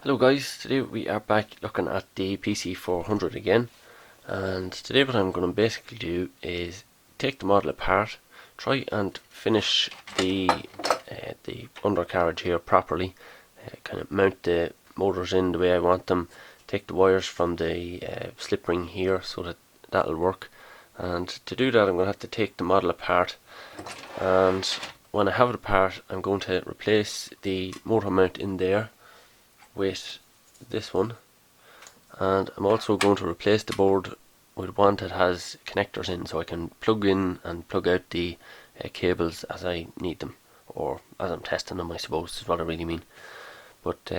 Hello guys, today we are back looking at the PC400 again, and today what I'm going to basically do is take the model apart, try and finish the undercarriage here properly, kind of mount the motors in the way I want them, take the wires from the slip ring here so that that'll work. And to do that I'm going to have to take the model apart, and when I have it apart I'm going to replace the motor mount in there with this one, and I'm also going to replace the board with one that has connectors in, so I can plug in and plug out the cables as I need them, or as I'm testing them, I suppose is what I really mean. But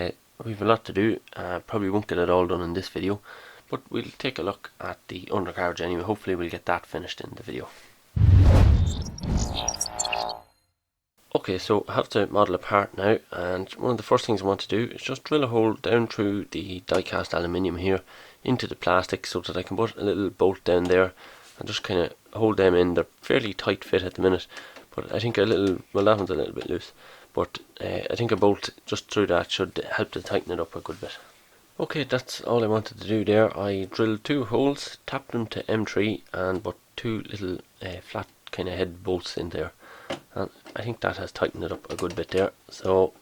we've a lot to do. Probably won't get it all done in this video, but we'll take a look at the undercarriage anyway. Hopefully we'll get that finished in the video. Okay, so I have the model apart now, and one of the first things I want to do is just drill a hole down through the die-cast aluminium here into the plastic so that I can put a little bolt down there and just kind of hold them in. They're fairly tight fit at the minute, but I think a little, well, that one's a little bit loose, but I think a bolt just through that should help to tighten it up a good bit. Okay, that's all I wanted to do there. I drilled two holes, tapped them to M3 and put two little flat kind of head bolts in there, and I think that has tightened it up a good bit there, so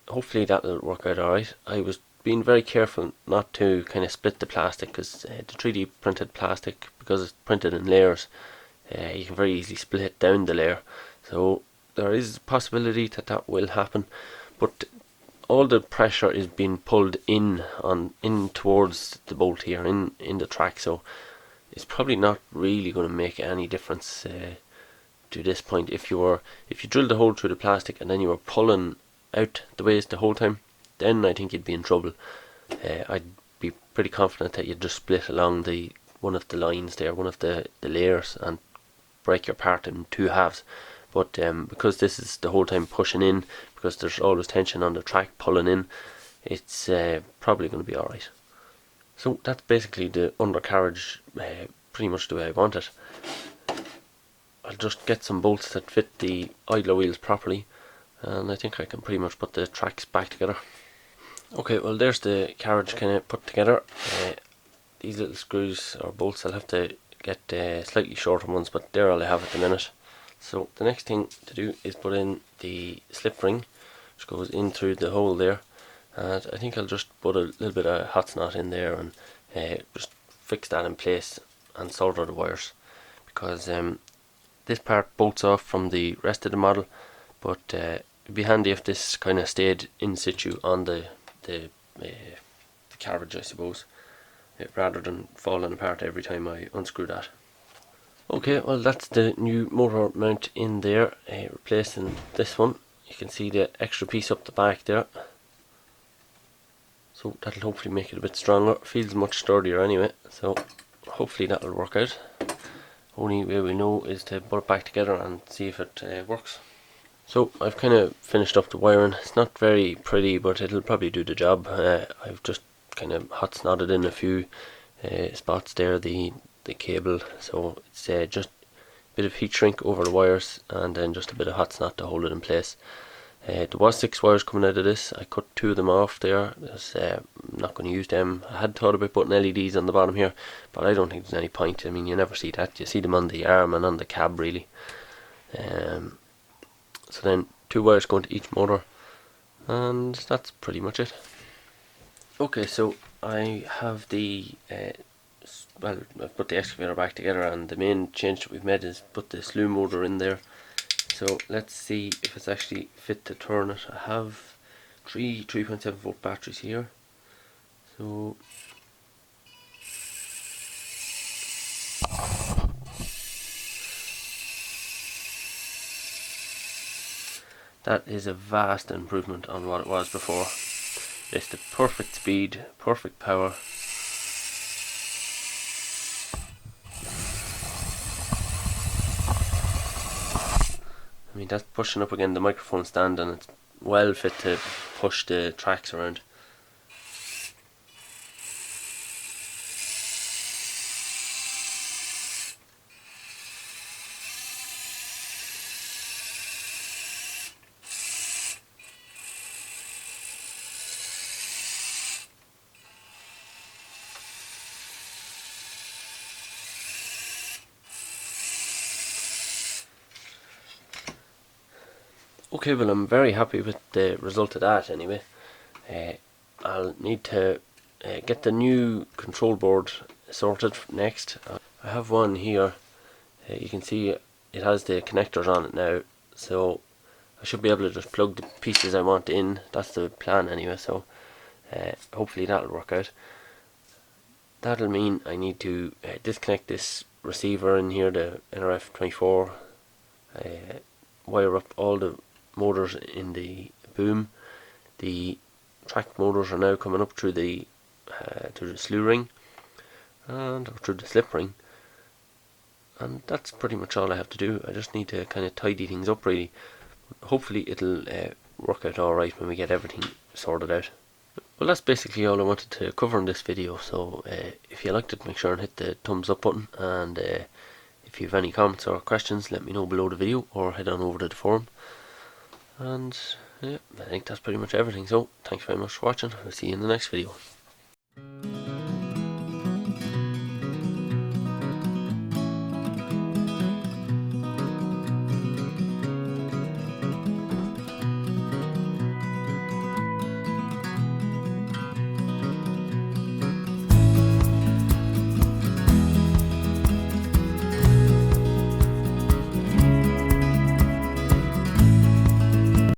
hopefully that will work out alright. I was being very careful not to kind of split the plastic, because the 3D printed plastic, because it's printed in layers, you can very easily split down the layer, so there is a possibility that that will happen, but all the pressure is being pulled in towards the bolt here in the track, so it's probably not really going to make any difference to this point. If you drilled a hole through the plastic and then you were pulling out the waste the whole time, then I think you'd be in trouble. I'd be pretty confident that you'd just split along one of the lines there, one of the layers, and break your part in two halves. But because this is the whole time pushing in, because there's always tension on the track pulling in, it's probably going to be alright. So that's basically the undercarriage, pretty much the way I want it. I'll just get some bolts that fit the idler wheels properly, and I think I can pretty much put the tracks back together. Okay, well there's the carriage kind of put together. These little screws or bolts, I'll have to get slightly shorter ones, but they're all I have at the minute. So the next thing to do is put in the slip ring, which goes in through the hole there, and I think I'll just put a little bit of hot snot in there and just fix that in place and solder the wires, because this part bolts off from the rest of the model, but it'd be handy if this kind of stayed in situ on the carriage, I suppose, rather than falling apart every time I unscrew that. Okay, well that's the new motor mount in there, replacing this one. You can see the extra piece up the back there, so that'll hopefully make it a bit stronger. Feels much sturdier anyway, so hopefully that'll work out. Only way we know is to put it back together and see if it works. So I've kind of finished up the wiring. It's not very pretty, but it'll probably do the job. I've just kind of hot snotted in a few spots there, the cable, so it's just a bit of heat shrink over the wires and then just a bit of hot snot to hold it in place. There was 6 wires coming out of this. I cut 2 of them off there. I'm not going to use them. I had thought about putting LEDs on the bottom here, but I don't think there's any point. I mean, you never see that. You see them on the arm and on the cab really. So then 2 wires going to each motor, and that's pretty much it. Okay, so I have well, I've put the excavator back together, and the main change that we've made is put the slew motor in there. So let's see if it's actually fit to turn it. I have 3 3.7 volt batteries here, so that is a vast improvement on what it was before. It's the perfect speed, perfect power. I mean, that's pushing up again the microphone stand, and it's well fit to push the tracks around. Okay, well, I'm very happy with the result of that anyway. I'll need to get the new control board sorted next. I have one here. You can see it has the connectors on it now, so I should be able to just plug the pieces I want in. That's the plan anyway, so hopefully that'll work out. That'll mean I need to disconnect this receiver in here, the NRF24, wire up all the motors in the boom. The track motors are now coming up through the slew ring and through the slip ring, and that's pretty much all I have to do. I just need to kind of tidy things up really. Hopefully it'll work out alright when we get everything sorted out. Well, that's basically all I wanted to cover in this video, so if you liked it, make sure and hit the thumbs up button, and if you have any comments or questions, let me know below the video or head on over to the forum. And yeah, I think that's pretty much everything, so thanks very much for watching. I'll see you in the next video.